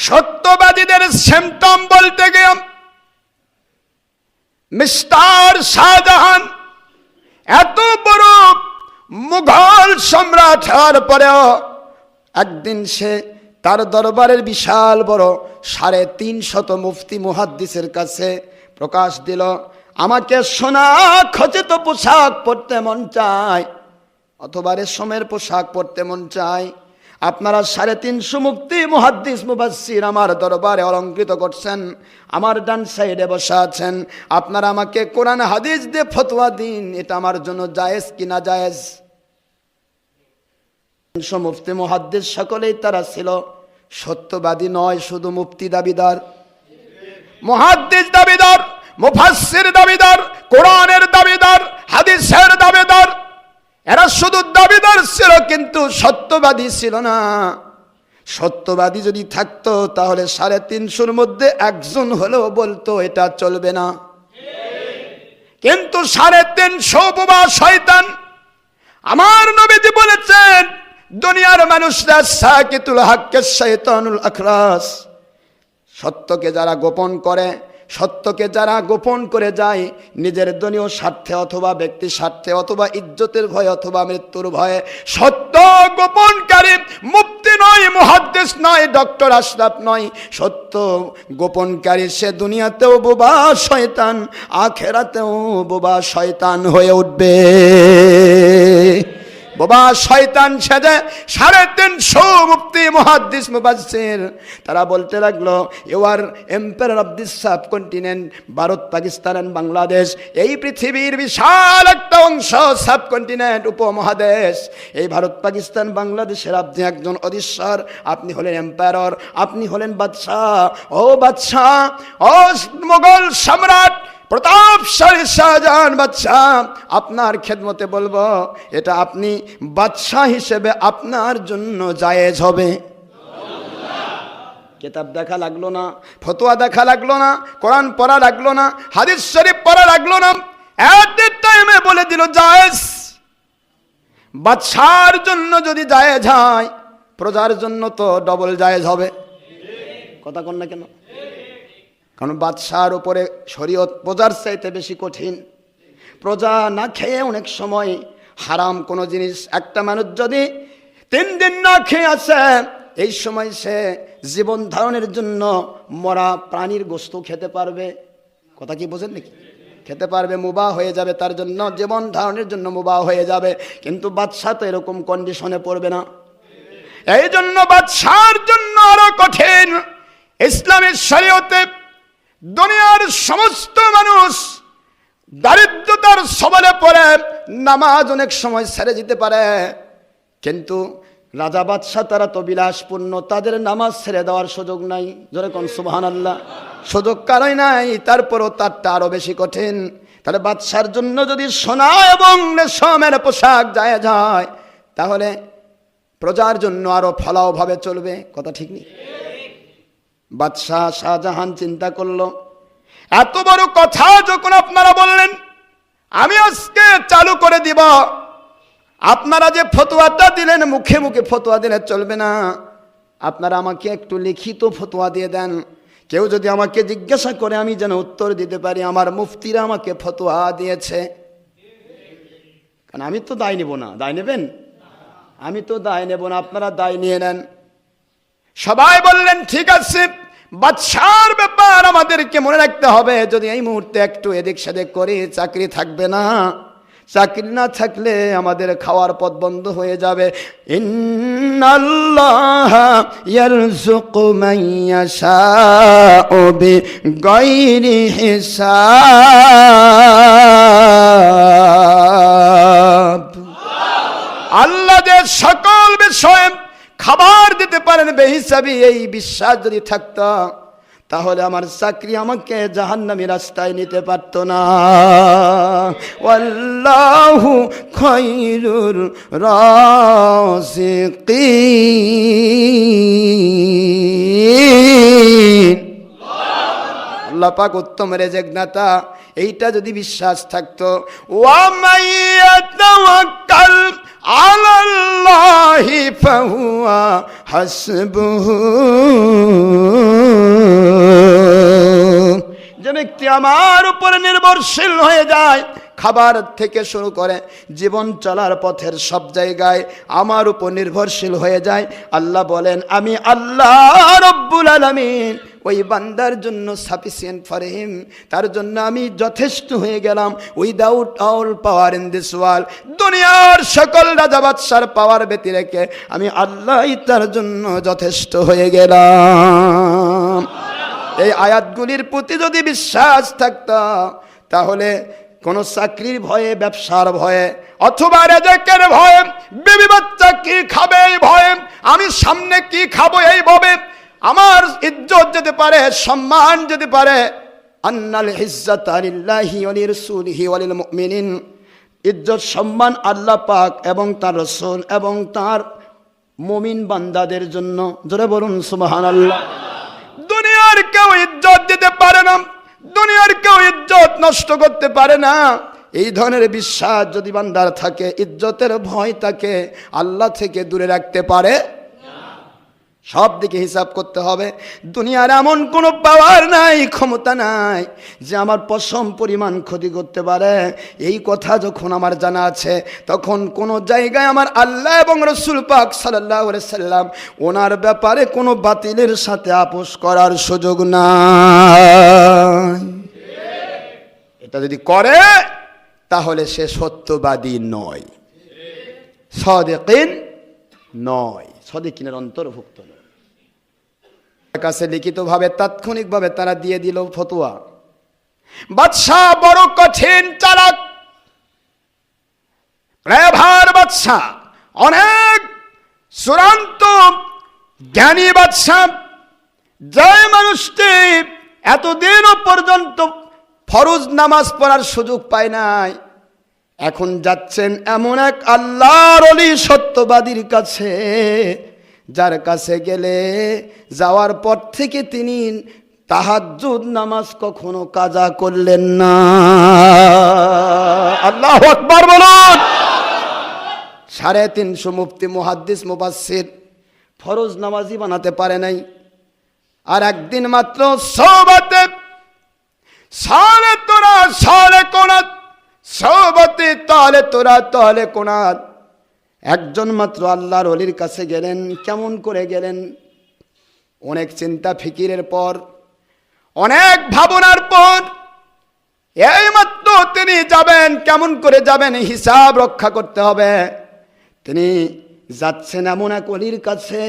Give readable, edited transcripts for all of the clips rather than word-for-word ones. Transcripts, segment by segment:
সত্যবাদীদের symptom বলতে গিয়ে mister Shahjahan এত বড় মুঘল সম্রাট হওয়ার পরেও একদিন সে তার দরবারের বিশাল বড় 350 মুফতি মুহাদ্দিসের কাছে প্রকাশ দিল, আমাকে সোনা খচিত পোশাক পরতে মন চায় অথবা রেশমের পোশাক পরতে মন চায়। আপনারা 350 মুফতি মুহাদ্দিস মুফাসসির আমার দরবারে অলঙ্কৃত করছেন, আমার ডান সাইডে বসা আছেন। আপনারা আমাকে কোরআন হাদিস দিয়ে ফতোয়া দিন, এটা আমার জন্য জায়েজ কি না জায়েজ। মুফতি মুহাদ্দিস সকলেই তারা ছিল সত্যবাদী নয়, শুধু মুফতি দাবিদার, মুহাদ্দিস দাবিদার, মুফাসসির দাবিদার, কোরআনের দাবিদার, হাদিসের দাবিদার। এরা শুধু দাবিদার ছিল কিন্তু সত্যবাদী ছিল না। সত্যবাদী যদি থাকতো তাহলে 350-র মধ্যে একজন হলেও বলতো এটা চলবে না। কিন্তু 350 বোবা শয়তান। আমার নবীজি বলেছেন দুনিয়ার মানুষরা সাকিতুল হাক্কে শাইতানুল আখরাস, সত্যকে যারা গোপন করে, সত্যকে যারা গোপন করে যায় নিজের দলীয় স্বার্থে অথবা ব্যক্তি স্বার্থে অথবা ইজ্জতের ভয়ে অথবা মৃত্যুর ভয়ে, সত্য গোপনকারী মুফতি নয়, মুহাদ্দিস নয়, ডক্টর আশরাফ নয়, সত্য গোপনকারী সে দুনিয়াতেও বোবা শয়তান, আখেরাতেও বোবা শয়তান হয়ে উঠবে। বোবা শয়তান সেজে 350 মুফতি মুহাদ্দিস মুফাসসির তারা বলতে লাগলো, you are empire of this subcontinent, Bharat, Pakistan and Bangladesh, এই পৃথিবীর বিশাল একটা অংশ সাবকন্টিনেন্ট, উপমহাদেশ, এই ভারত, পাকিস্তান, বাংলাদেশের আপনি একজন অধীশ্বর, আপনি হলেন এম্পায়ার, আপনি হলেন বাদশাহ। ও বাদশাহ, ও মোগল সম্রাট প্রতাপশালী শাহজাহান বাদশাহ, আপনার খেদমতে বলবো এটা আপনি বাদশাহ হিসেবে আপনার জন্য জায়েজ হবে। কিতাব দেখা লাগলো না, ফতোয়া দেখা লাগলো না, কোরআন পড়া লাগলো না, হাদিস শরীফ পড়া লাগলো না, এট এ টাইমে বলে দিল জায়েজ। বাদশার জন্য যদি জায়েজ হয় প্রজার জন্য তো ডবল জায়েজ হবে। কথা কন না কেন? কারণ বাদশার উপরে শরীয়ত প্রজার চাইতে বেশি কঠিন। প্রজা না খেয়ে অনেক সময় হারাম কোনো জিনিস, একটা মানুষ যদি 3 দিন না খেয়ে আছে, এই সময় সে জীবন ধারণের জন্য মরা প্রাণীর গোশত খেতে পারবে। কথা কি বোঝেন নাকি? খেতে পারবে, মুবাহ হয়ে যাবে, তার জন্য জীবন ধারণের জন্য মুবাহ হয়ে যাবে। কিন্তু বাদশাহ তো এরকম কন্ডিশনে পড়বে না, এই জন্য বাদশার জন্য আরো কঠিন। ইসলামের শরীয়তে দুনিয়ার সমস্ত মানুষ দারিদ্রতার সবলে পড়ে নামাজ অনেক সময় ছেড়ে যেতে পারে, কিন্তু রাজা বাদশাহ তারা তো বিলাসপূর্ণ, তাদের নামাজ ছেড়ে দেওয়ার সুযোগ নাই। জোরে কোন সুবহানাল্লাহ। সুযোগ কারই নাই, তারপরও তারটা আরো বেশি কঠিন। তাহলে বাদশার জন্য যদি সোনা এবং রেশমের পোশাক যায় যায়, তাহলে প্রজার জন্য আরো ফলাও ভাবে চলবে। কথা ঠিক নেই? বাদশাহ শাহজাহান চিন্তা করলো, এত বড় কথা যখন আপনারা বললেন আমি আজকে চালু করে দিব, আপনারা যে ফতোয়াটা দিলেন মুখে মুখে ফতোয়া দিলে চলবে না, আপনারা আমাকে একটু লিখিত ফতোয়া দিয়ে দেন। কেউ যদি আমাকে জিজ্ঞাসা করে আমি যেন উত্তর দিতে পারি আমার মুফতিরা আমাকে ফতোয়া দিয়েছে। কারণ আমি তো দায় নেব না। দায় নেবেন? আমি তো দায় নেব না, আপনারা দায় নিয়ে নেন। সবাই বললেন ঠিক আছে, বাদশার ব্যাপার আমাদেরকে মনে রাখতে হবে, যদি এই মুহূর্তে একটু এদিক সেদিক করি চাকরি থাকবে না, চাকরি না থাকলে আমাদের খাওয়ার পথ বন্ধ হয়ে যাবে। ইন্নাল্লাহা ইয়ারযুকু মান ইয়াশাউ বিগাইরি হিসাব। আল্লাহ যে সকল বিষয়ে খাবার দিতে পারেন বেহিসাবি, এই বিশ্বাস যদি থাকতো তাহলে আমার চাকরি আমাকে জাহান্নামী রাস্তায় নিতে পারতো না। ওয়াল্লাহু খায়রুর রাযিকিন। আল্লাহ পাক উত্তম রেজেক দাতা, এইটা যদি বিশ্বাস থাকতো। ওয়া মাইয়াতাওয়াক্কাল আলাল্লাহি ফাহুয়া হাসবুহু। আমার উপরে নির্ভরশীল হয়ে যায়, খাবার থেকে শুরু করে জীবন চলার পথের সব জায়গায় আমার উপর নির্ভরশীল হয়ে যায়, আল্লাহ বলেন আমি আল্লাহ রব্বুল আলামিন ওই বান্দার জন্য সাফিসিয়েন্ট ফর হিম, তার জন্য আমি যথেষ্ট হয়ে গেলাম। Without all power in this world, দুনিয়ার সকল রাজা বাদশার পাওয়ার ব্যতি রেখে আমি আল্লাহই তার জন্য যথেষ্ট হয়ে গেলাম। এই আয়াতগুলির প্রতি যদি বিশ্বাস থাকতো, তাহলে কোন চাকরির ভয়ে, ব্যবসার ভয়ে, অথবা রেজেকের ভয়ে, বিবি বাচ্চা কি খাবে এই ভয়ে, আমি সামনে কি খাবো এই ভবে আমার ইজ্জত যেতে পারে, সম্মান যেতে পারে, আন্নাল ইজ্জাতা লিল্লাহি ওয়া লিরাসূলিহি ওয়া লিল মুমিনিন, ইজ্জত সম্মান আল্লাহ পাক এবং তার রাসূল এবং তার মুমিন বান্দাদের জন্য। জোরে বলুন সুবহানাল্লাহ। দুনিয়ার কেউ ইজ্জত দিতে পারে না, দুনিয়ার কেউ ইজ্জত নষ্ট করতে পারে না। এই ধরনের বিশ্বাস যদি বান্দার থাকে, ইজ্জতের ভয় তাকে আল্লাহ থেকে দূরে রাখতে পারে। সব দিকে হিসাব করতে হবে। দুনিয়ার এমন কোনো পাওয়ার নাই, ক্ষমতা নাই যে আমার পশম পরিমাণ ক্ষতি করতে পারে। এই কথা যখন আমার জানা আছে, তখন কোনো জায়গায় আমার আল্লাহ এবং রসুল পাক সাল্লাল্লাহু আলাইহি সাল্লাম ওনার ব্যাপারে কোনো বাতিলের সাথে আপোষ করার সুযোগ নাই। এটা যদি করে তাহলে সে সত্যবাদী নয়, সাদিকিন নয়, সাদিকিনের অন্তর্ভুক্ত নয়। কাছে লিখিতভাবে তাৎক্ষণিকভাবে তারা দিয়ে দিল ফতোয়া। বাদশাহ বড় কঠিন চালাক, ক্লেভার বাদশাহ, অনেক চূড়ান্ত জ্ঞানী বাদশাহ, যে মানুষটি এতদিনও পর্যন্ত ফরজ নামাজ পড়ার সুযোগ পায় নাই, এখন যাচ্ছেন এমন এক আল্লাহর ওলি সত্যবাদীর কাছে, যার কাছে গেলে যাওয়ার পর থেকে তিনি তাহাজ্জুদ নামাজ কখনো কাজা করলেন না। আল্লাহু আকবার বলুন। 350 মুফতি, মুহাদ্দিস, মুফাসসির ফরজ নামাজি বানাতে পারে নাই। আর একদিন মাত্র সোহবতে সালে তোরা সালে কোনাত, সোহবতে তালে তোরা তালে কোনাত, একজন মাত্র আল্লাহর ওলির কাছে গেলেন। কেমন করে গেলেন? অনেক চিন্তা ফিকিরের পর, অনেক ভাবনার পর এই মাত্র তিনি যাবেন। কেমন করে যাবেন? হিসাব রক্ষা করতে হবে। তিনি যাচ্ছেন এমন এক ওলির কাছে,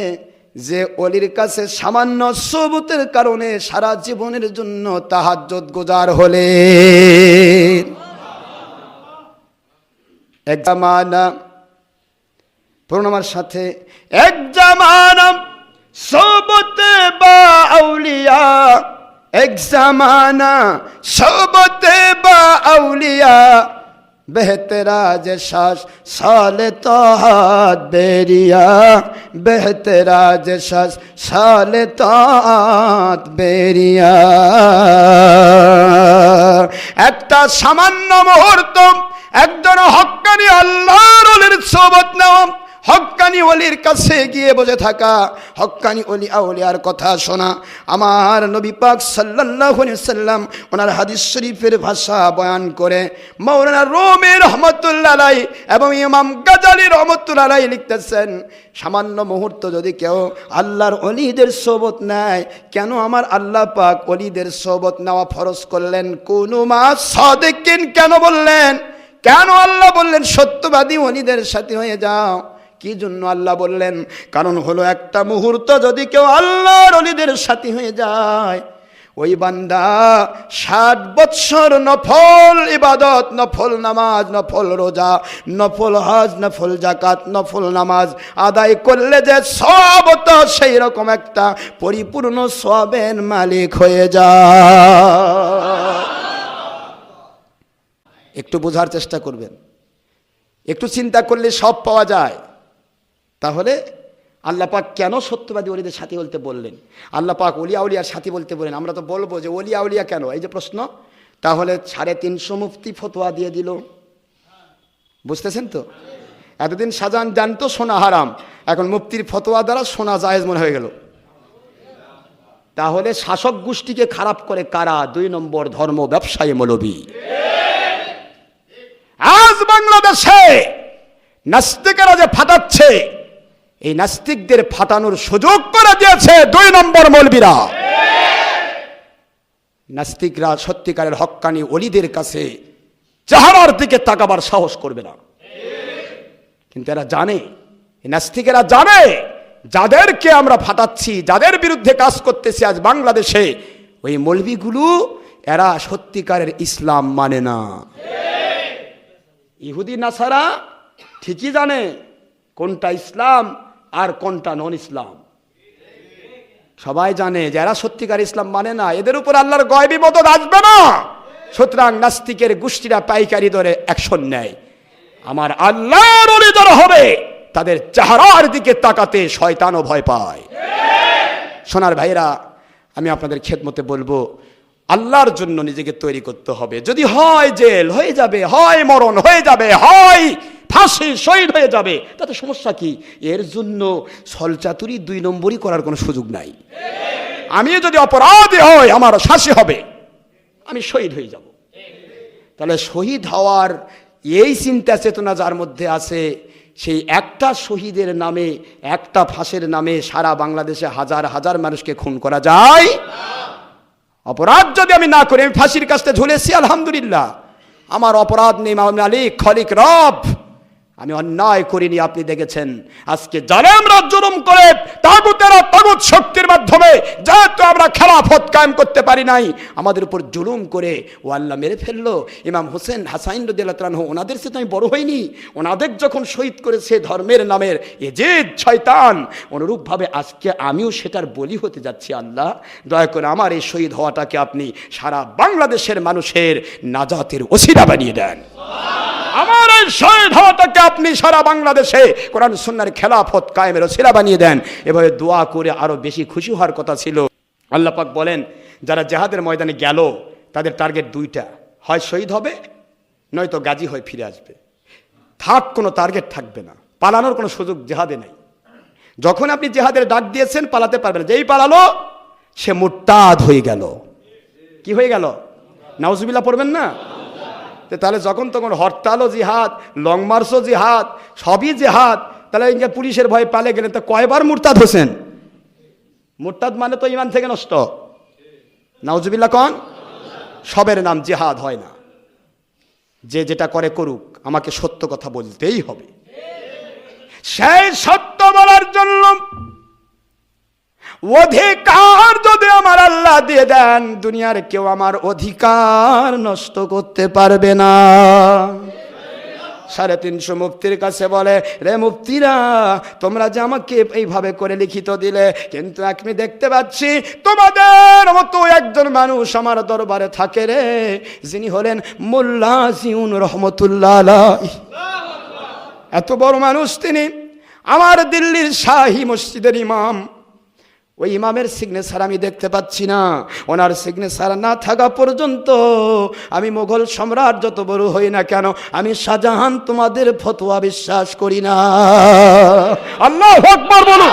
যে ওলির কাছে সামান্য সবুতের কারণে সারা জীবনের জন্য তাহাজ্জুদ গুজার হলেন। এক জামানা, পড়ুন আমার সাথে, এক জামানা সোবতে বা আউলিয়া, এক জামানা সোবতে বা আউলিয়া, বেহতরাজ শাস সালে তাহাত বেরিয়া, বেহতরাজ শাস সালে তাহাত বেরিয়া। একটা সামান্য মুহূর্ত একজন হক্কানি আল্লাহর ওলির সোহবত নেওয়া, হক্কানি ওলির কাছে গিয়ে বসে থাকা, হক্কানি ওলি আউলিয়ার কথা শোনা। আমার নবী পাক সাল্লাল্লাহু আলাইহি সাল্লাম ওনার হাদিস শরীফের ভাষা বয়ান করে মাওলানা রুমি রহমাতুল্লাহ আলাইহি এবং ইমাম গাজালি রহমাতুল্লাহ আলাইহি লিখতেছেন, সামান্য মুহূর্ত যদি কেউ আল্লাহর ওলিদের সোহবত নেয়, কেন আমার আল্লাহ পাক ওলিদের সোহবত নেওয়া ফরজ করলেন? কুনু মা সাদিকিন কেন বললেন? কেন আল্লাহ বললেন সত্যবাদী ওলিদের সাথে হয়ে যাও? কি জন্য আল্লাহ বললেন? কারণ হলো একটা মুহূর্ত যদি কেউ আল্লাহর ওলিদের সাথী হয়ে যায়, ওই বান্দা 60 বৎসর নফল ইবাদত, নফল নামাজ, নফল রোজা, নফল হজ, নফল যাকাত, নফল নামাজ আদায় করলে যে সওয়াব হতো, সেই রকম একটা পরিপূর্ণ সওয়াবের মালিক হয়ে যায়। একটু বোঝার চেষ্টা করবেন, একটু চিন্তা করলে সব পাওয়া যায়। তাহলে আল্লাহ পাক কেন সত্যবাদী ওলিদের সাথী বলতে বললেন? আল্লাহ পাক ওলি আউলিয়ার সাথী বলতে বললেন। আমরা তো বলবো যে ওলি আউলিয়া কেন, এই যে প্রশ্ন। তাহলে 350 মুফতি ফতোয়া দিয়ে দিল। বুঝতেছেন তো? এতদিন শাহজাহান জানতো সোনা হারাম, এখন মুফতির ফতোয়া দ্বারা সোনা জায়েজ মনে হয়ে গেল। তাহলে শাসক গোষ্ঠীকে খারাপ করে কারা? 2 নম্বর ধর্ম ব্যবসায়ী মৌলবী। আজ বাংলাদেশে নাস্তিকেরা যে ফাটাচ্ছে, এই নাস্তিকদের ফাটানোর সুযোগ করে দিয়েছে 2 নম্বর মৌলবীরা। নাস্তিকরা সত্যিকারের হক্কানি ওলিদের কাছে চেহারার দিকে তাকাবার সাহস করবে না। কিন্তু এরা জানে, নাস্তিকেরা জানে যাদেরকে আমরা ফাটাচ্ছি, যাদের বিরুদ্ধে কাজ করতেছি আজ বাংলাদেশে, ওই মৌলবীগুলো এরা সত্যিকারের ইসলাম মানে না। ইহুদি নাসারা ঠিকই জানে কোনটা ইসলাম আর কোনটা নন ইসলাম। সবাই জানে যারা সত্যিকার ইসলাম মানে না, এদের উপর আল্লাহর গয়বী মদদ আসবে না। সুতরাং নাস্তিকের গোষ্ঠীরা পাইকারি দরে অ্যাকশন নেয়। আমার আল্লাহর ওলি যারা হবে তাদের চেহারার দিকে তাকাতে শয়তানও ভয় পায়। সোনার ভাইরা, আমি আপনাদের খেদমতে বলবো, আল্লাহর জন্য নিজেকে তৈরি করতে হবে। যদি হয় জেল হয়ে যাবে, হয় মরণ হয়ে যাবে, হয় ফাঁসি, শহীদ হয়ে যাবে, তাতে সমস্যা কি? এর জন্য ছলচাতুরি 2 নম্বরই করার কোনো সুযোগ নাই। আমি যদি অপরাধী হই, আমার ফাঁসি হবে, আমি শহীদ হয়ে যাব। তাহলে শহীদ হওয়ার এই চিন্তা চেতনা যার মধ্যে আছে, সেই একটা শহীদের নামে, একটা ফাঁসের নামে সারা বাংলাদেশে হাজার হাজার মানুষকে খুন করা যায়। অপরাধ যদি আমি না করি, আমি ফাঁসির কাছে ঝুলেছি, আলহামদুলিল্লাহ, আমার অপরাধ নেই, মালিক খলিক রব, আমি অন্যায় করিনি। আপনি দেখেছেন আজকে জালেমরা জুলুম করে তাগুতেরা তাগুত শক্তির মাধ্যমে যেহেতু আমরা খেলাফত কায়েম করতে পারি নাই, আমাদের উপর জুলুম করে ও আল্লাহ মেরে ফেললো। ইমাম হোসেন হাসাইন রাদিয়াল্লাহু তাআলা আনহু, ওনাদের সাথে আমি বড় হইনি, ওনাদের যখন শহীদ করেছে ধর্মের নামের এজিদ শয়তান, অনুরূপভাবে আজকে আমিও সেটার বলি হতে যাচ্ছি। আল্লাহ দয়া করে আমার এই শহীদ হওয়াটাকে আপনি সারা বাংলাদেশের মানুষের নাজাতের ওসিলা বানিয়ে দেন। আমার এই শহীদ হওয়াটাকে আপনি সারা বাংলাদেশে কোরআন সুন্নাহর খেলাফত কায়েমের ওসিলা বানিয়ে দেন। এভাবে দোয়া করে আরো বেশি খুশি হওয়ার কথা ছিল। আল্লাহ পাক বলেন, যারা জিহাদের ময়দানে গেল তাদের টার্গেট 2টা, হয় শহীদ হবে নয়তো গাজী হয়ে ফিরে আসবে। থাক কোনো টার্গেট থাকবে না, পালানোর কোনো সুযোগ জিহাদে নাই। যখন আপনি জিহাদের ডাক দিয়েছেন পালাতে পারবেন না, যেই পালালো সে মুরতাদ হয়ে গেল। কি হয়ে গেল? নাউজুবিল্লাহ পড়বেন না? তাহলে যখন তখন হরতালও জিহাদ, লং মার্চও জিহাদ, সবই জিহাদ। তাহলে ইনকে পুলিশের ভয়ে পালে গেলেন, তো কয়বার মুরতাদ হোসেন? মুরতাদ মানে তো ইমান থেকে নষ্ট। নাউজুবিল্লাহ কন, সবের নাম জিহাদ হয় না। যে যেটা করে করুক, আমাকে সত্য কথা বলতেই হবে। সেই সত্য বলার জন্য অধিকার যদি আমার আল্লাহ দিয়ে দেন, দুনিয়ার কেউ আমার অধিকার নষ্ট করতে পারবে না। 350 মুফতির কাছে বলে, রে মুফতিরা, তোমরা যে আমাকে এইভাবে করে লিখিত দিলে, কিন্তু আমি দেখতে পাচ্ছি তোমাদের মতো একজন মানুষ আমার দরবারে থাকে রে, যিনি হলেন মোল্লা জিউন রহমতুল্লাহ আলাইহি। এত বড় মানুষ তিনি, আমার দিল্লির শাহী মসজিদের ইমাম। ওই ইমামের সিগনেচার আমি দেখতে পাচ্ছি না। ওনার সিগনেচার না থাকা পর্যন্ত আমি মোগল সম্রাট যত বড় হই না কেন, আমি শাহজাহান তোমাদের ফতোয়া বিশ্বাস করি না। আল্লাহু আকবার বলুন।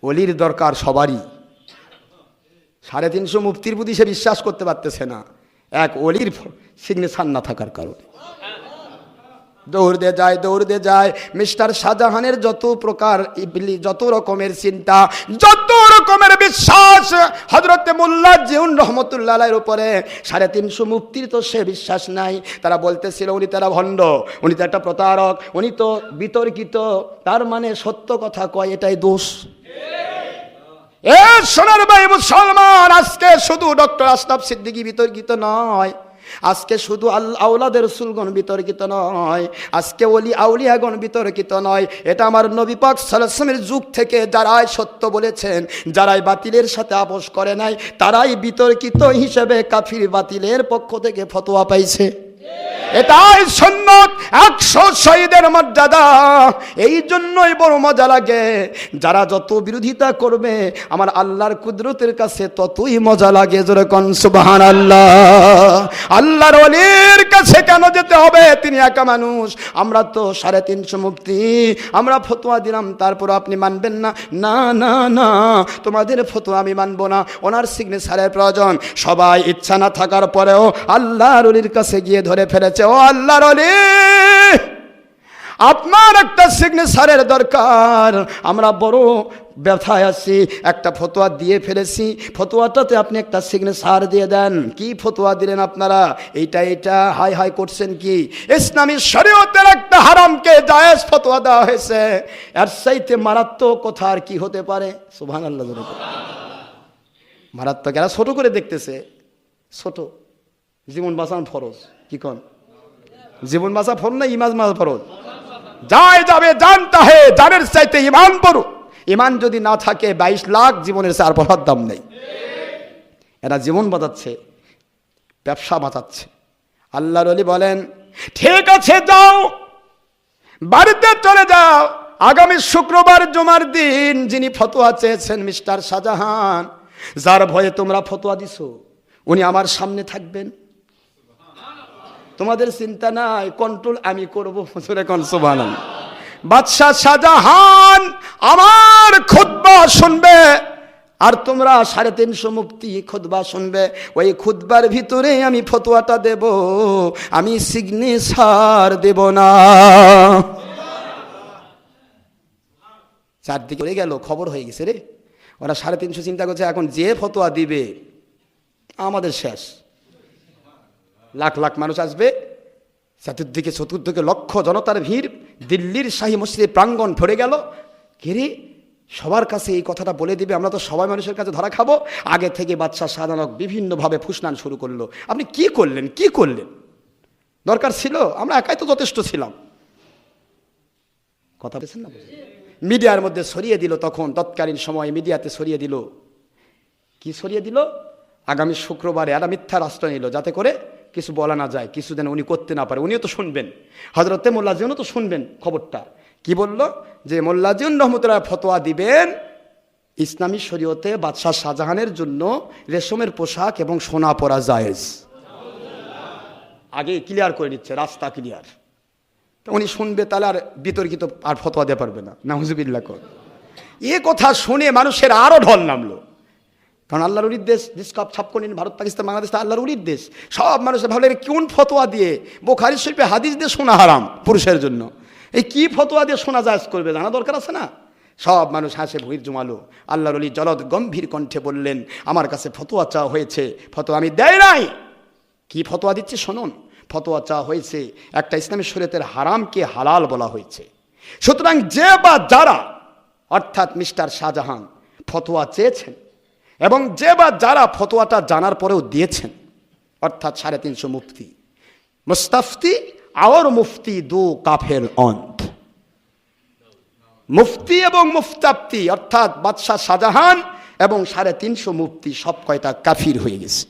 ওলির দরকার সবারই। 350 মুফতির প্রতি সে বিশ্বাস করতে পারতেছে না, এক ওলির সিগনেচার না থাকার কারণে। দৌড় দিয়ে যায় মিস্টার শাহজাহানের যত প্রকার যত রকমের চিন্তা, যত রকমের বিশ্বাস হযরতে মোল্লা জিউন রহমতুল্লাহ আলাইহির উপরে 350 মুফতির তো সে বিশ্বাস নাই। তারা বলতেছিল উনি তারা ভণ্ড, উনি তো একটা প্রতারক, উনি তো বিতর্কিত, তার মানে সত্য কথা কয় এটাই দোষ। এ সোনার ভাই মুসলমান, আজকে শুধু ডক্টর আশরাফ সিদ্দিকী বিতর্কিত নয়, আজকে শুধু আওলাদের রাসূলগণ বিতর্কিত নয়, আজকে ওলি আউলিয়াগণ বিতর্কিত নয়। এটা আমার নবী পাক সাল্লাল্লাহু আলাইহি ওয়াসাল্লামের যুগ থেকে যারাই সত্য বলেছেন, যারাই বাতিলের সাথে আপোষ করে নাই, তারাই বিতর্কিত হিসেবে কাফির বাতিলের পক্ষ থেকে ফতোয়া পাইছে। এটাই সুন্নাত, 100 শহীদের মর্যাদা। এই জন্যই বড় মজা লাগে, যারা যত বিরোধিতা করবে আমার আল্লাহর কুদরতের কাছে ততই মজা লাগে। জোরে কোন সুবহানাল্লাহ। আল্লাহর ওলির কাছে কেন যেতে হবে? তিনি একা মানুষ, আমরা তো 350 মুফতি। আমরা ফতোয়া দিলাম, তারপর আপনি মানবেন না? না না না, তোমাদের ফতোয়া আমি মানব না, ওনার সিগনেচারের প্রয়োজন। সবাই ইচ্ছা না থাকার পরেও আল্লাহর ওলির কাছে গিয়ে ধরে ফেলেছে, ও আল্লাহর ওলি, আপনার একটা সিগনেচারের দরকার। আমরা বড় ব্যথায় আছি, একটা ফতোয়া দিয়ে ফেলেছি, ফতোয়াটাতে আপনি একটা সিগনেচার দিয়ে দেন। কি ফতোয়া দিলেন আপনারা? এইটা হাই হাই করছেন কি? ইসলামী শরীয়তের একটা হারামকে জায়েজ ফতোয়া দেওয়া হয়েছে, এর চাইতে মারাত্মক কথা আর কি হতে পারে? সুবহানাল্লাহ। মারাত্মক। এরা ছোট করে দেখতেছে, ছোট। জীবন বাঁচানো ফরজ, কি কন? জীবন বাঁচা ফরজ না ইমান বাঁচা ফরজ? যায় যাবে জানতা হে, জানের চাইতে ইমান বড়। ইমান যদি না থাকে 22 লাখ জীবনের চার পড়ার দাম নেই। এরা জীবন বাঁচাচ্ছে, ব্যবসা বাঁচাচ্ছে। আল্লাহর ওলি বলেন, ঠিক আছে যাও, বাড়িতে চলে যাও। আগামী শুক্রবার জুমার দিন যিনি ফতোয়া চেয়েছেন মিস্টার শাহজাহান, যার ভয়ে তোমরা ফতোয়া দিছো, উনি আমার সামনে থাকবেন। তোমাদের চিন্তা নাই, কন্ট্রোল আমি করবো। সুবহানাল্লাহ। বাদশাহ শাহজাহান আমার খুতবা শুনবে, আর তোমরা 350 মুফতি খুতবা শুনবে। ওই খুতবার ভিতরে আমি ফতোয়াটা দেব, আমি সিগনেচার দেব না। চারদিকে পড়ে গেল, খবর হয়ে গেছে রে। ওরা 350 চিন্তা করছে, এখন যে ফতোয়া দিবে আমাদের শেষ। লাখ লাখ মানুষ আসবে, চতুর্দিকে লক্ষ জনতার ভিড়। দিল্লির শাহী মসজিদে প্রাঙ্গণ ভরে গেল। ঘিরে সবার কাছে এই কথাটা বলে দিবে, আমরা তো সবাই মানুষের কাছে ধরা খাবো। আগে থেকে বাদশাহ শাহজাহান বিভিন্নভাবে ফুসনান শুরু করলো। আপনি কি করলেন, কি করলেন? দরকার ছিল? আমরা একাই তো যথেষ্ট ছিলাম। কথা বলছেন না? মিডিয়ার মধ্যে ছড়িয়ে দিল, তখন তৎকালীন সময়ে মিডিয়াতে ছড়িয়ে দিল। কি ছড়িয়ে দিল? আগামী শুক্রবারে একটা মিথ্যা রাষ্ট্র নিল, যাতে করে কিছু বলা না যায়, কিছু যেন উনি করতে না পারে। উনিও তো শুনবেন, হযরতে মোল্লা জিয়ানও তো শুনবেন খবরটা। কি বলল? যে মোল্লা জিয়ান রহমতুল্লাহ ফতোয়া দিবেন ইসলামী শরীয়তে বাদশাহ শাহজাহানের জন্য রেশমের পোশাক এবং সোনা পরা জায়েজ। আগে ক্লিয়ার করে নিচ্ছে, রাস্তা ক্লিয়ার। তো উনি শুনবে, তাহলে আর বিতর্কিত আর ফতোয়া দিতে পারবে না। নাউজুবিল্লাহ। এ কথা শুনে মানুষের আরো ঢল নামলো। কারণ আল্লাহর উলির দেশ, ছাপকনিন ভারত পাকিস্তান বাংলাদেশ আল্লাহর উলির দেশ। সব মানুষের ভাবলে কোন ফতোয়া দিয়ে? বুখারী শরীফে হাদিস দিয়ে শোনা হারাম পুরুষের জন্য, এই কি ফতোয়া দিয়ে শোনা জায়েজ করবে? জানা দরকার আছে না? সব মানুষ হাসে ভুঁইর জমালো। আল্লাহর ওলি জলদ গম্ভীর কণ্ঠে বললেন, আমার কাছে ফতোয়া চাওয়া হয়েছে, ফতোয়া আমি দেয় নাই। কি ফতোয়া দিচ্ছি শুনুন। ফতোয়া চাওয়া হয়েছে, একটা ইসলামী শরীয়তের হারামকে হালাল বলা হয়েছে। সুতরাং যে বা যারা, অর্থাৎ মিস্টার শাহজাহান ফতোয়া চেয়েছেন, এবং যে বা যারা ফতোয়াটা জানার পরেও দিয়েছেন, অর্থাৎ 350 মুফতি, মুস্তাফতি আর মুফতি দু কাফের অন্ত। মুফতি এবং মুফতাফতি অর্থাৎ বাদশাহ শাহজাহান এবং 350 মুফতি সব কয়টা কাফির হয়ে গেছে।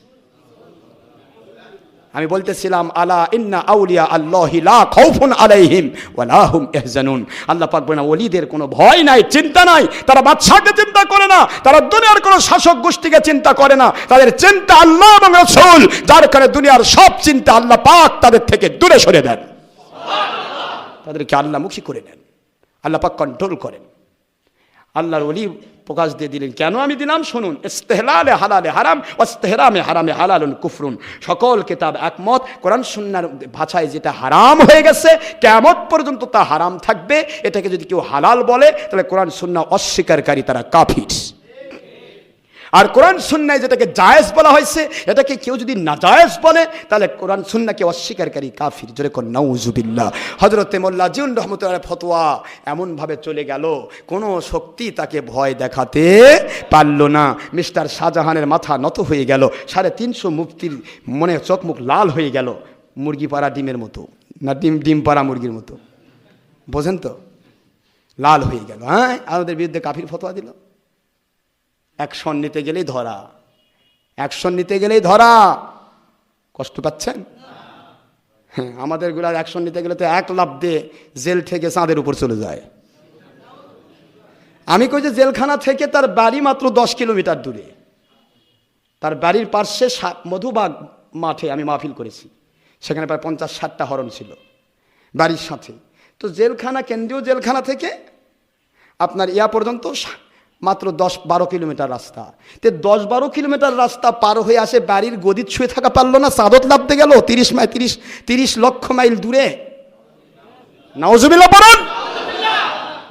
আমি বলতেছিলাম, আলা ইন্না আউলিয়া আল্লাহি লা খাউফুন আলাইহিম ওয়া লা হুম ইয়াহজানুন। আল্লাহ পাক বলেন, ওলিদের কোনো ভয় নাই, চিন্তা নাই। তারা বাদশাকে চিন্তা করে না, তারা দুনিয়ার কোনো শাসক গোষ্ঠীকে চিন্তা করে না। তাদের চিন্তা আল্লাহ এবং রাসূল, যার কারণে দুনিয়ার সব চিন্তা আল্লাহ পাক তাদের থেকে দূরে সরে দেন। সুবহানাল্লাহ। তাদেরকে আল্লাহমুখী করে নেন, আল্লাহ পাক কন্ট্রোল করেন। আল্লাহর ওলি প্রকাশ দিয়ে দিলেন, কেন আমি দিলাম শুনুন। ইস্তেহলালে হালালে হারাম, ইস্তেহরামে হারামে হালালুন কুফরুন। সকল কিতাব একমত, কোরআন সুন্নাহর ভাষায় যেটা হারাম হয়ে গেছে কিয়ামত পর্যন্ত তা হারাম থাকবে। এটাকে যদি কেউ হালাল বলে তাহলে কোরআন সুন্নাহ অস্বীকারী, তারা কাফির। আর কোরআন সুন্নায় যেটাকে জায়েজ বলা হয়েছে, এটাকে কেউ যদি নাজায়েজ বলে তাহলে কোরআন সুন্নাহকে অস্বীকারী কাফির। জোরে কোন নাউজুবিল্লাহ। হযরতে মোল্লা জিয়াউন রহমতুল্লাহ ফতোয়া এমনভাবে চলে গেল, কোনো শক্তি তাকে ভয় দেখাতে পারল না। মিস্টার শাহজাহানের মাথা নত হয়ে গেল। 350 মুফতির মনে চোখ মুখ লাল হয়ে গেল, মুরগি পাড়া ডিমের মতো, না ডিম পাড়া মুরগির মতো, বোঝেন তো? লাল হয়ে গেল। হ্যাঁ, আমাদের বিরুদ্ধে কাফির ফতোয়া দিল। অ্যাকশন নিতে গেলেই ধরা, অ্যাকশন নিতে গেলেই ধরা। কষ্ট পাচ্ছেন? হ্যাঁ, আমাদের গুলার অ্যাকশন নিতে গেলে তো এক লাফ দিয়ে জেল থেকে চাঁদের উপর চলে যায়। আমি কই যে জেলখানা থেকে তার বাড়ি মাত্র 10 কিলোমিটার দূরে, তার বাড়ির পার্শ্বে মধুবাগ মাঠে আমি মাহফিল করেছি, সেখানে প্রায় 50-60টা হরণ ছিল বাড়ির সাথে। তো জেলখানা, কেন্দ্রীয় জেলখানা থেকে আপনার ইয়া পর্যন্ত মাত্র 10-12 কিলোমিটার রাস্তা। তো 10-12 কিলোমিটার রাস্তা পার হয়ে আসে বাড়ির গদি ছুঁয়ে থাকা পারলো না, চাঁদত লাফতে গেল 30 লক্ষ মাইল দূরে। নাউজুবিল্লাহ পড়ুন।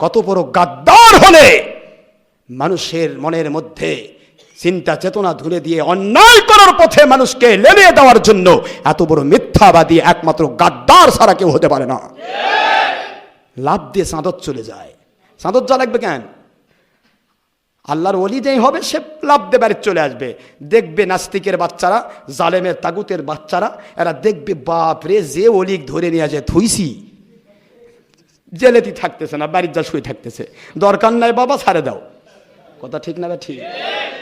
কত বড় গাদ্দার হলে মানুষের মনের মধ্যে চিন্তা চেতনা ধুলে দিয়ে অন্যায় করার পথে মানুষকে লেলিয়ে দেওয়ার জন্য এত বড় মিথ্যাবাদী একমাত্র গাদ্দার ছাড়া কেউ হতে পারে না। লাভ দিয়ে চাঁদত চলে যায়। চাঁদত যা লাগবে কেন? আল্লাহর ওলি যেই হবে সে লাভ দিয়ে বাড়ি চলে আসবে। দেখবে নাস্তিকের বাচ্চারা, জালেমের তাগুতের বাচ্চারা, এরা দেখবে বাপ রে যে ওলিক ধরে নিয়ে যায় থুইছি, জেলেতি থাকতেছে না, বাড়ির যা শুয়ে থাকতেছে, দরকার নাই বাবা ছাড়ে দাও। কথা ঠিক না? ঠিক।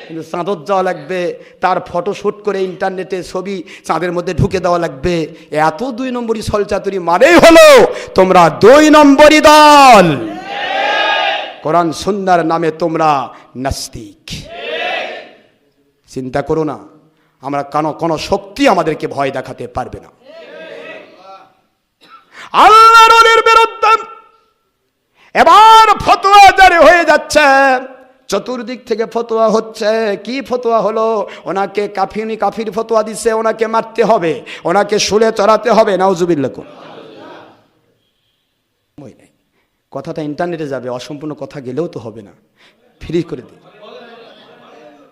কিন্তু চাঁদত যাওয়া লাগবে, তার ফটো শুট করে ইন্টারনেটে ছবি চাঁদের মধ্যে ঢুকে দেওয়া লাগবে। এত 2 নম্বরই ছলচাতুরি মানেই হলো তোমরা 2 নম্বরই দল। কোরআন সুন্নাহর নামে তোমরা নাস্তিক। চিন্তা করো না, আমরা কোনো শক্তি আমাদেরকে ভয় দেখাতে পারবে না। আল্লাহর ওলির বিরুদ্ধে এবার ফতোয়া জারি হয়ে যাচ্ছে, চতুর্দিক থেকে ফতোয়া হচ্ছে। কি ফতোয়া হলো? ওনাকে কাফির ফতোয়া দিছে, ওনাকে মারতে হবে, ওনাকে শুলে চড়াতে হবে। নাউজুবিল্লাহ। কথাটা ইন্টারনেটে যাবে, অসম্পূর্ণ কথা গেলেও তো হবে না, ফ্রি করে দিই।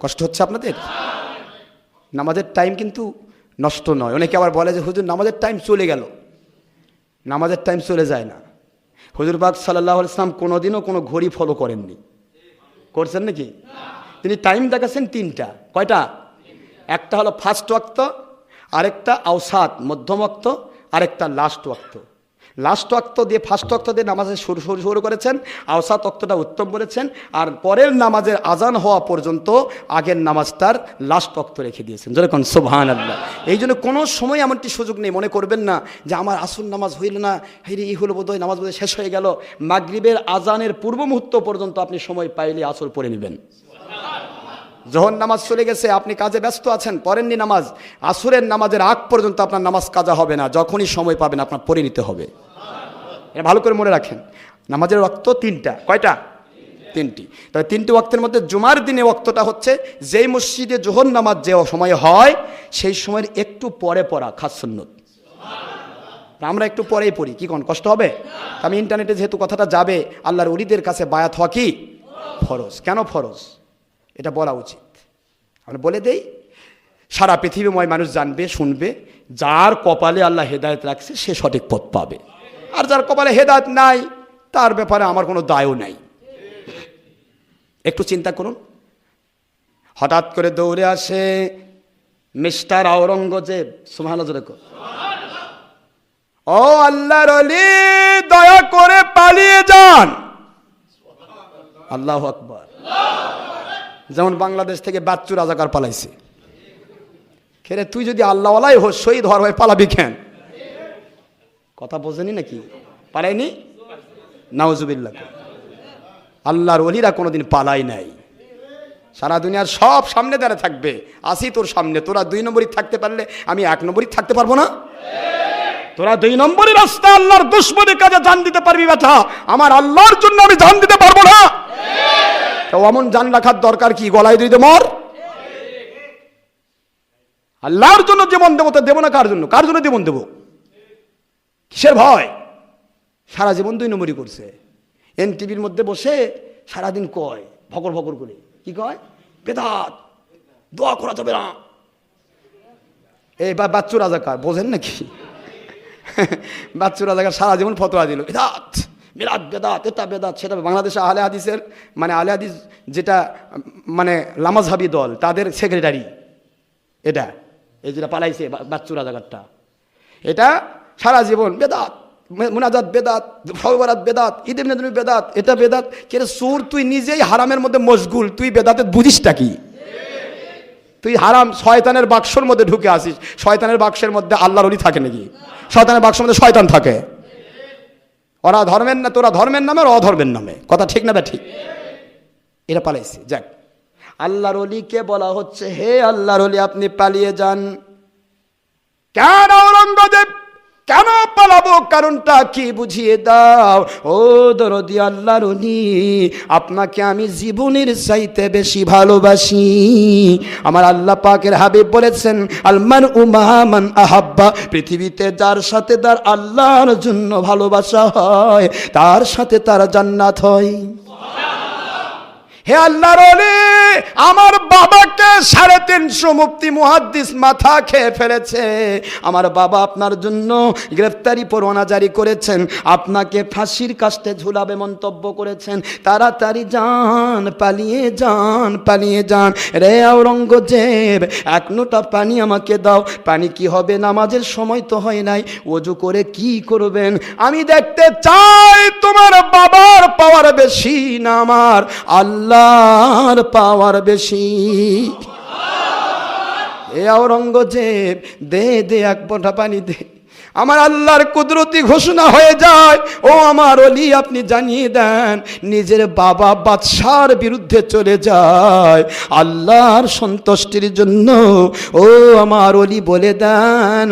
কষ্ট হচ্ছে আপনাদের? নামাজের টাইম কিন্তু নষ্ট নয়। অনেকে আবার বলে যে হুজুর নামাজের টাইম চলে গেল। নামাজের টাইম চলে যায় না। হুজুর পাক সাল্লাল্লাহু আলাইহি ওয়াসাল্লাম কোনোদিনও কোনো ঘড়ি ফলো করেননি। করছেন নাকি? তিনি টাইম দেখাচ্ছেন 3টা। কয়টা? একটা হলো ফার্স্ট ওয়াক্ত, আরেকটা আওসাত মধ্যম ওয়াক্ত, আরেকটা লাস্ট ওয়াক্ত। লাস্ট ওয়াক্ত দিয়ে ফার্স্ট ওয়াক্ত দিয়ে নামাজের শুরু করেছেন, আওসাত ওয়াক্তটা উত্তম বলেছেন, আর পরের নামাজের আজান হওয়া পর্যন্ত আগের নামাজটার লাস্ট ওয়াক্ত রেখে দিয়েছেন। যেরকম সুবহানাল্লাহ। এই জন্য কোনো সময় এমনটি সুযোগ নেই, মনে করবেন না যে আমার আসর নামাজ হইল না, হেরি এই হলো বোধহয় নামাজ বোধহয় শেষ হয়ে গেল। মাগরিবের আজানের পূর্ব মুহূর্ত পর্যন্ত আপনি সময় পাইলে আসর পড়ে নেবেন। যখন নামাজ চলে গেছে, আপনি কাজে ব্যস্ত আছেন, পড়েননি নামাজ, আসরের নামাজের আগ পর্যন্ত আপনার নামাজ কাজা হবে না। যখনই সময় পাবেন আপনার পড়ে নিতে হবে। এটা ভালো করে মনে রাখেন। নামাজের ওয়াক্ত 3টা। কয়টা? 3টি। তবে 3টি ওয়াক্তের মধ্যে জুমার দিনে ওয়াক্তটা হচ্ছে যেই মসজিদে জোহর নামাজ যে সময় হয় সেই সময়ের একটু পরে পড়া খাস সুন্নত। আমরা একটু পরেই পড়ি, কি কোন কষ্ট হবে? আমি ইন্টারনেটে যেহেতু কথাটা যাবে, আল্লাহর ওলিদের কাছে বায়াত হওয়া কি ফরজ। কেন ফরজ এটা বলা উচিত। আমরা বলে দেই, সারা পৃথিবীময় মানুষ জানবে, শুনবে। যার কপালে আল্লাহ হেদায়েত রাখছে সে সঠিক পথ পাবে, আর যার কপালে হেদায়েত নাই তার ব্যাপারে আমার কোনো দায়ও নাই। একটু চিন্তা করুন, হঠাৎ করে দৌড়ে আসে মিস্টার আওরঙ্গজেব, সুবহানাল্লাহ, ও আল্লাহর ওলি দয়া করে পালিয়ে যান। আল্লাহু আকবার। যেমন বাংলাদেশ থেকে বাচ্চু রাজাকার পালাইছে। খেরে তুই যদি আল্লাহওয়ালাই হোস, শহীদ হওয়ার হয় পালাবি কেন? কথা বোঝেনি নাকি? পালাইনি? নাউজুবিল্লাহ। আল্লাহর ওলিরা কোনোদিন পালাই নাই। সারা দুনিয়ার সব সামনে দাঁড়িয়ে থাকবে, আসি তোর সামনে। তোরা 2 নম্বরই থাকতে পারলে আমি 1 নম্বরই থাকতে পারবো না? তোরা 2 নম্বরই রাস্তা আল্লাহর দুশমনের কাজে জান দিতে পারবি বেটা, আমার আল্লাহর জন্য আমি জান দিতে পারবো না। তো অমন জান রাখার দরকার কি? গলায় দিতে মর। আল্লাহর জন্য জীবন দেবো, তো দেবো না কার জন্য? কার জন্য জীবন দেবো? কিসের ভয়? সারা জীবন 2 নম্বরই করছে। এনটিভির মধ্যে বসে সারাদিন কয় ভকর ভকর করে, কি কয়? বেদাত, দোয়া করা যাবে না। এই বাচ্চু রাজাকার বোঝেন নাকি? বাচ্চু রাজাকার সারা জীবন ফতোয়া দিল, বেদাত, বিরাট বেদাত, এটা বেদাত সেটা। বাংলাদেশে আহলে হাদিসের মানে আহলে হাদিস যেটা মানে লামাজহাবি দল, তাদের সেক্রেটারি এটা, এই যেটা পালাইছে বাচ্চু রাজাকারটা, এটা সারা জীবন বেদাত, মুনাজাত বেদাত, ফওয়ারাত বেদাত, ঈদে মিলাদুন বেদাত, এটা বেদাত। কে রে সুর, তুই নিজেই হারামের মধ্যে মশগুল, তুই বেদাতে বুঝিসটা কি? তুই হারাম শয়তানের বাক্সর মধ্যে ঢুকে আসিস। শয়তানের বাক্সের মধ্যে আল্লাহর ওলি থাকে নাকি? শয়তানের বাক্সের মধ্যে শয়তান থাকে। ওরা ধর্মের না, তোরা ধর্মের নামে, ওরা অধর্মের নামে। কথা ঠিক না? ঠিক। এরা পালাইছে। যাক, আল্লাহর ওলিকে বলা হচ্ছে, হে আল্লাহর ওলি আপনি পালিয়ে যান। কেন ঔরঙ্গজেব, কেন পালাবো? কারণটা কি বুঝিয়ে দাও। ও দরদি আল্লাহর ওলি, আপনাকে আমি জীবনের চাইতে বেশি ভালোবাসি। আমার আল্লাহ পাকের হাবিব বলেছেন, আলমান উমান আহাব্বা, পৃথিবীতে যার সাথে তার আল্লাহর জন্য ভালোবাসা হয় তার সাথে তার জান্নাত হয়। হে আল্লাহর ওলি, আমার বাবাকে 350 মুফতি মুহাদ্দিস মাথা খেয়ে ফেলেছে। আমার বাবা আপনার জন্য গ্রেফতারি পরোয়ানা জারি করেছেন, আপনাকে ফাঁসির কাস্টে ঝুলাবে মন্তব্য করেছেন। তাড়াতাড়ি যান, পালিয়ে যান, পালিয়ে যান। রে ঔরঙ্গজেব, এক লোটা পানি আমাকে দাও। পানি কি হবে? নামাজের সময় তো হয় নাই, ওযু করে কি করবেন? আমি দেখতে চাই তোমার বাবার পাওয়ার বেশি না আমার আল্লাহর পাওয়ার বেশি। এ ঔরঙ্গজেব, দে দে এক ফোঁটা পানি দে। আমার আল্লাহর কুদরতি ঘোষণা হয়ে যায়। ও আমার ওলি, আপনি জানিয়ে দেন, নিজের বাবা বাদশার বিরুদ্ধে চলে যায় আল্লাহর সন্তুষ্টির জন্য। ও আমার ওলি বলে দেন,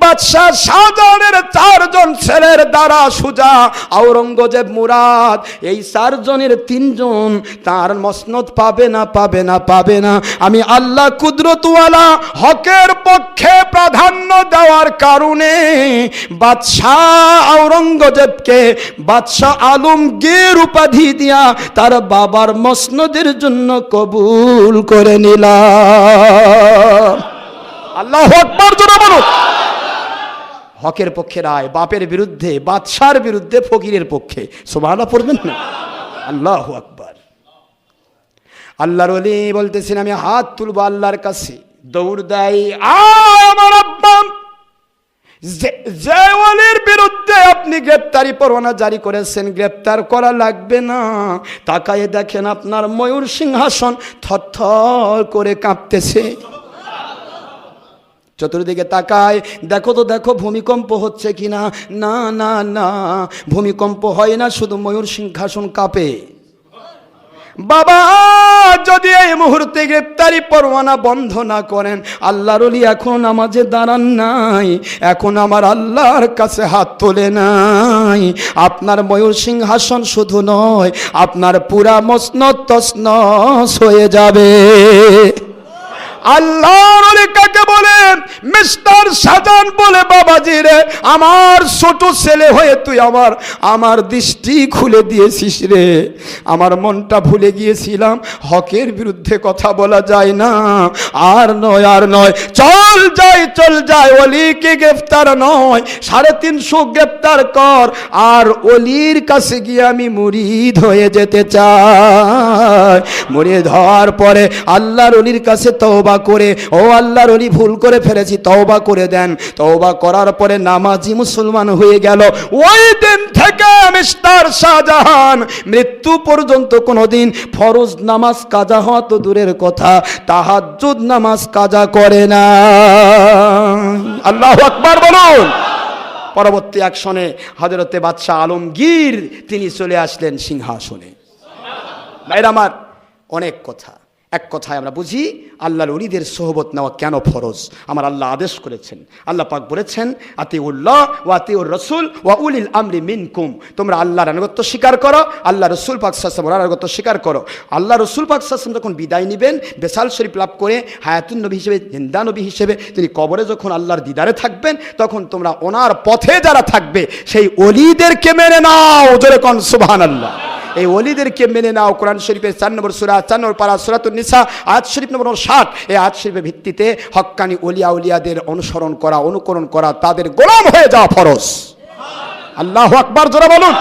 বাদশাহ শাহজাহানের 4 জন ছেলের দ্বারা সুজা ঔরঙ্গজেব মুরাদ, এই 4 জনের 3 জন তার মসনদ পাবে না, পাবে না, পাবে না। আমি আল্লাহ কুদরতওয়ালা হকের পক্ষে প্রাধান্য দেওয়ার কারণে বাদশাহ ঔরঙ্গজেবকে বাদশাহ আলমগীর উপাধি দিয়া তার বাবার মসনদের জন্য কবুল করে নিলাম। আল্লাহু আকবার, জোরে বলো। হকের পক্ষে রায়, বাপের বিরুদ্ধে, বাদশার বিরুদ্ধে, ফকিরের পক্ষে। সুবহানাল্লাহ পড়বেন না? আল্লাহু আকবার। আল্লাহর ওলি বলতেছেন, আমি হাত তুলবো আল্লাহর কাছে। দৌড় দেয়, আমার আব্বা, যে ওলির বিরুদ্ধে আপনি গ্রেফতারি পরোয়ানা জারি করেছেন, গ্রেফতার করা লাগবে না। তাকায়ে দেখেন আপনার ময়ূর সিংহাসন থরথর করে কাঁপতেছে। চতুর্দিকে তাকায়, দেখো তো দেখো ভূমিকম্প হচ্ছে কিনা। না না না, ভূমিকম্প হয় না, শুধু ময়ূর সিংহাসন কাঁপে। বাবা যদি এই মুহূর্তে গ্রেফতারি পরোয়ানা বন্ধ না করেন, আল্লাহর ওলি এখন নামাজে দাঁড়ান নাই, এখন আমার আল্লাহর কাছে হাত তোলে নাই, আপনার ময়ূর সিংহাসন শুধু নয়, আপনার পুরা মসনদ তছনছ হয়ে যাবে। আল্লাহর ওলি কাকে বলে? মিস্টার শাহজাহান বলে, বাবাজি রে, আমার ছোট ছেলে হয়ে তুই আমার দৃষ্টি খুলে দিয়েছিস রে। আমার মনটা ভুলে গিয়েছিলাম, হকের বিরুদ্ধে কথা বলা যায় না। আর নয়, আর নয়, চল যাই, চল যাই। ওলিকে গ্রেফতার নয়, 350 গ্রেফতার কর। আর ওলির কাছে গিয়ে আমি মুরিদ হয়ে যেতে চাই। মুরিদ হওয়ার পরে আল্লাহর ওলির কাছে তওবা করে, ও আল্লাহর ওলি ভুল করে ফেলেছি, তওবা করে দেন। তওবা করার পরে নামাজি মুসলমান হয়ে গেল। ওই দিন থেকে মিস্টার শাহজাহান মৃত্যু পর্যন্ত কোনোদিন ফরজ নামাজ কাজা হওয়া তো দূরের কথা, তাহাজ্জুদ নামাজ কাজা করে না। আল্লাহু আকবার বলুন। পরবর্তী অ্যাকশনে হযরতে বাদশাহ আলমগীর তিনি চলে আসলেন সিংহাসনে। ভাইরা আমার, অনেক কথা, এক কথায় আমরা বুঝি আল্লাহর ওলিদের সোহবত নেওয়া কেন ফরজ। আমার আল্লাহ আদেশ করেছেন, আল্লাহ পাক বলেছেন, আতিউল্লাহ ওয়া আতিউর রাসূল ওয়া উলিল আমরি মিনকুম। তোমরা আল্লাহর আনুগত্য স্বীকার করো, আল্লাহ রাসূল পাক সাল্লাল্লাহু আলাইহি ওয়াসাল্লামের আনুগত্য স্বীকার করো। আল্লাহ রাসূল পাক সাল্লাল্লাহু আলাইহি ওয়াসাল্লাম যখন বিদায় নেবেন, বেসাল শরীফ লাভ করে হায়াতুন নবী হিসেবে, জিন্দা নবী হিসেবে তিনি কবরে যখন আল্লাহর দিদারে থাকবেন, তখন তোমরা ওনার পথে যারা থাকবে সেই ওলিদেরকে মেনে নাও। জোরে কোন সুবহানাল্লাহ। এই ওলিদেরকে মেনে নাও। কোরআন শরীফের 4 নম্বর সূরা, 4 নম্বর পারা, সূরাতুন নিসা, আয়াত শরীফ নম্বর 60। এই আয়াত শরীফের ভিত্তিতে হক্কানি ওলিয়া উলিয়াদের অনুসরণ করা, অনুকরণ করা, তাদের গোলাম হয়ে যাওয়া ফরজ। আল্লাহু আকবার, জোরে বলুন।